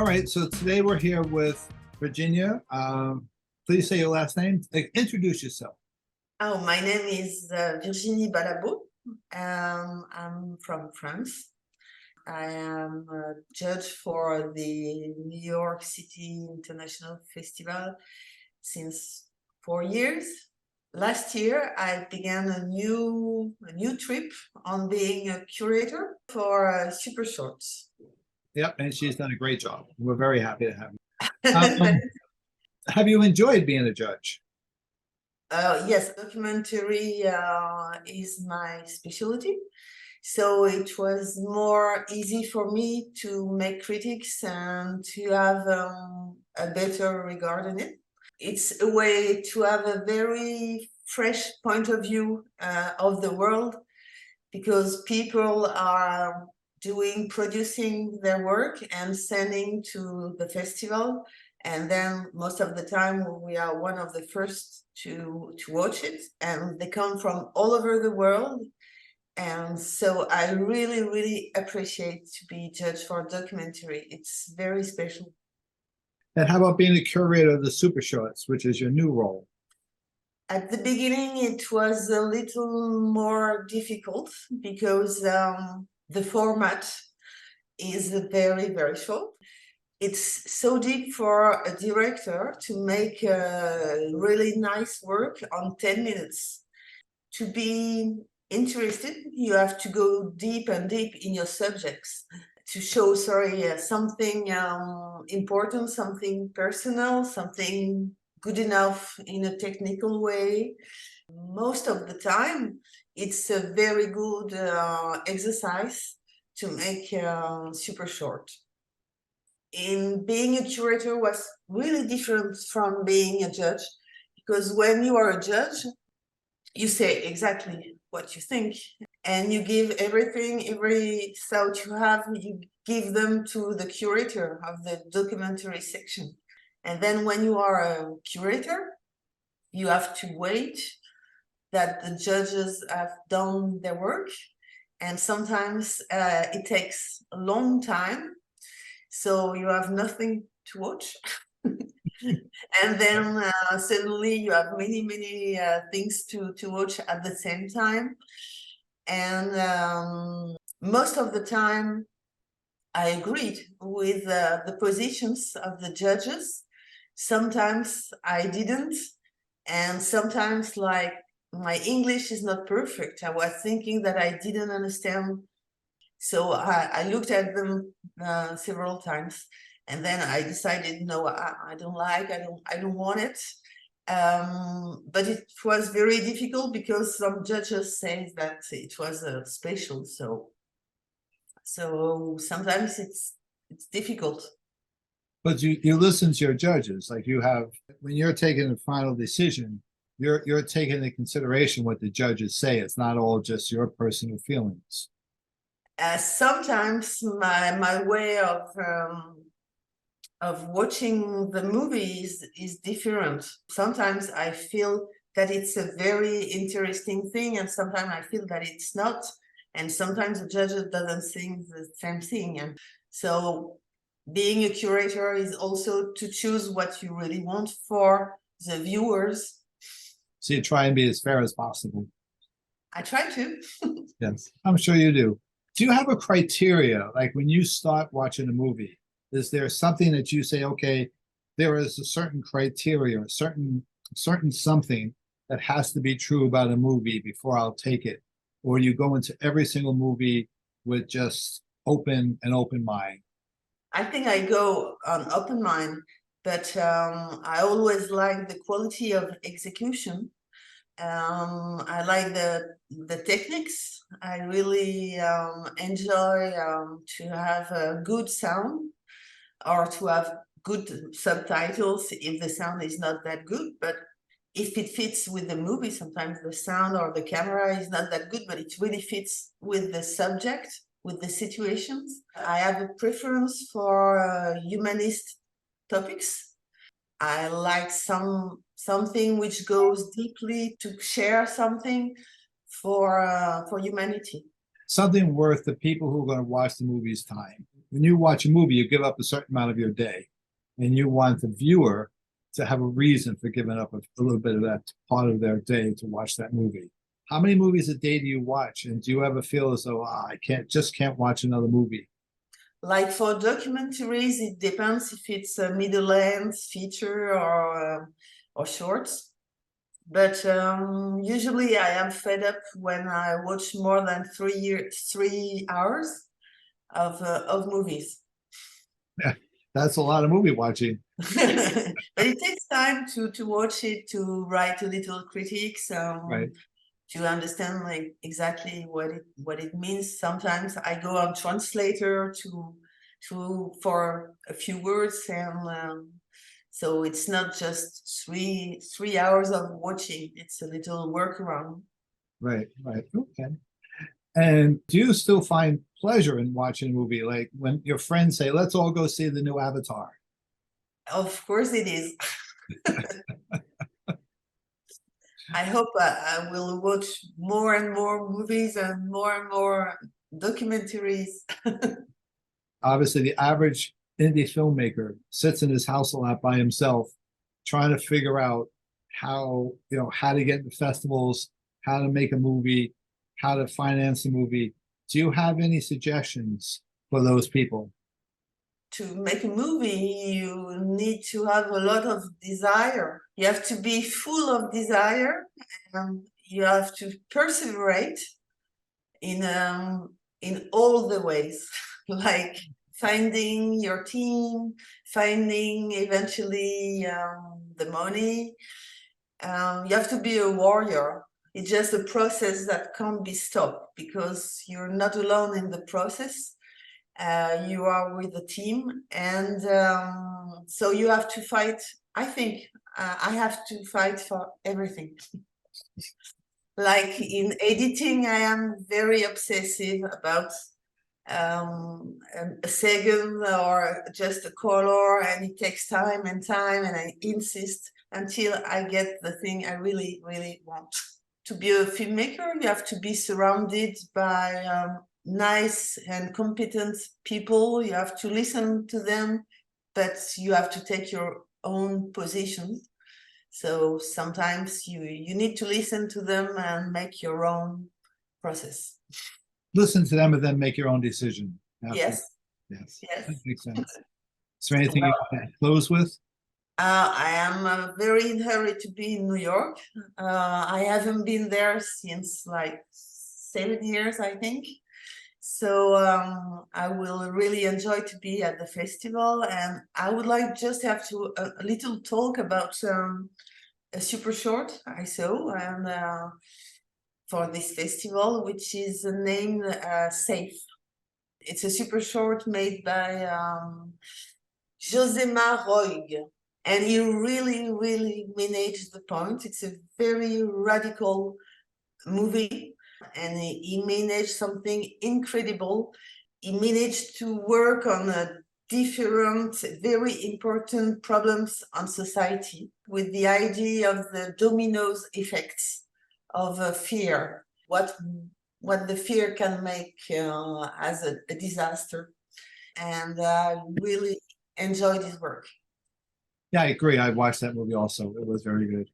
All right, so today we're here with Virginia. Please say your last name. Introduce yourself. Oh, my name is Virginie Balabaud. I'm from France. I am a judge for the New York City International Festival since 4 years. Last year, I began a new trip on being a curator for super shorts. Yep, and she's done a great job. We're very happy to have you. Have you enjoyed being a judge? Yes, documentary is my specialty. So it was more easy for me to make critics and to have a better regard in it. It's a way to have a very fresh point of view of the world, because people are producing their work and sending to the festival. And then most of the time we are one of the first to watch it, and they come from all over the world. And so I really, really appreciate to be judged for a documentary. It's very special. And how about being a curator of the super shorts, which is your new role? At the beginning, it was a little more difficult because the format is very, very short. It's so deep for a director to make a really nice work on 10 minutes. To be interested, you have to go deep and deep in your subjects to show, something important, something personal, something good enough in a technical way. Most of the time, it's a very good exercise to make super short. In being a curator was really different from being a judge, because when you are a judge, you say exactly what you think, and you give everything, every thought you have, you give them to the curator of the documentary section. And then when you are a curator, you have to wait that the judges have done their work. And sometimes it takes a long time, so you have nothing to watch. And then suddenly you have many things to watch at the same time. And most of the time I agreed with the positions of the judges. Sometimes I didn't, and sometimes, like, my English is not perfect. I was thinking that I didn't understand, so I looked at them several times. And then I decided, no, I don't want it. But it was very difficult because some judges say that it was special. So sometimes it's difficult. But you listen to your judges, like you have, when you're taking a final decision, you're taking into consideration what the judges say. It's not all just your personal feelings. Sometimes my way of watching the movies is different. Sometimes I feel that it's a very interesting thing, and sometimes I feel that it's not. And sometimes the judge doesn't think the same thing. And so being a curator is also to choose what you really want for the viewers. So you try and be as fair as possible. I try to. Yes, I'm sure you do. Do you have a criteria, like when you start watching a movie? Is there something that you say, okay, there is a certain criteria, a certain something that has to be true about a movie before I'll take it? Or you go into every single movie with just an open mind? I think I go on open mind, but I always like the quality of execution. I like the techniques. I really enjoy to have a good sound, or to have good subtitles if the sound is not that good. But if it fits with the movie, sometimes the sound or the camera is not that good, but it really fits with the subject, with the situations. I have a preference for humanist topics. I like something which goes deeply to share something for humanity. Something worth the people who are going to watch the movie's time. when you watch a movie, you give up a certain amount of your day, and you want the viewer to have a reason for giving up a little bit of that part of their day to watch that movie. How many movies a day do you watch? And do you ever feel as though I can't watch another movie? Like for documentaries, it depends if it's a middle length feature or shorts. But usually I am fed up when I watch more than 3 hours of movies. Yeah, that's a lot of movie watching. But it takes time to watch it, to write a little critiques, Right. to understand like exactly what it means. Sometimes I go on translator to for a few words, and so it's not just 3 hours of watching. It's a little workaround. Right. Okay. And do you still find pleasure in watching a movie? Like when your friends say, let's all go see the new Avatar. Of course it is. I hope I will watch more and more movies and more documentaries. Obviously, the average indie filmmaker sits in his house a lot by himself, trying to figure out how to get into festivals, how to make a movie, how to finance a movie. Do you have any suggestions for those people? To make a movie, you need to have a lot of desire. You have to be full of desire, and you have to perseverate in all the ways, like finding your team, finding eventually the money. You have to be a warrior. It's just a process that can't be stopped because you're not alone in the process. You are with the team, and so you have to fight. I think I have to fight for everything. Like in editing, I am very obsessive about a second or just a color, and it takes time, and I insist until I get the thing I really want. To be a filmmaker, you have to be surrounded by nice and competent people. You have to listen to them, but you have to take your own position. So sometimes you need to listen to them and make your own process. Listen to them and then make your own decision. Yes. Yes. Yes. That makes sense. Is there anything you want to close with? I am very in hurry to be in New York. I haven't been there since like 7 years, I think. So I will really enjoy to be at the festival, and I would like just have to a little talk about a super short I saw and for this festival, which is named Safe. It's a super short made by Josema Roig, and he really managed the point. It's a very radical movie, and he managed something incredible. He managed to work on a different, very important problems on society with the idea of the dominoes effects of fear, what the fear can make as a disaster. And I really enjoyed his work. Yeah, I agree. I watched that movie also. It was very good.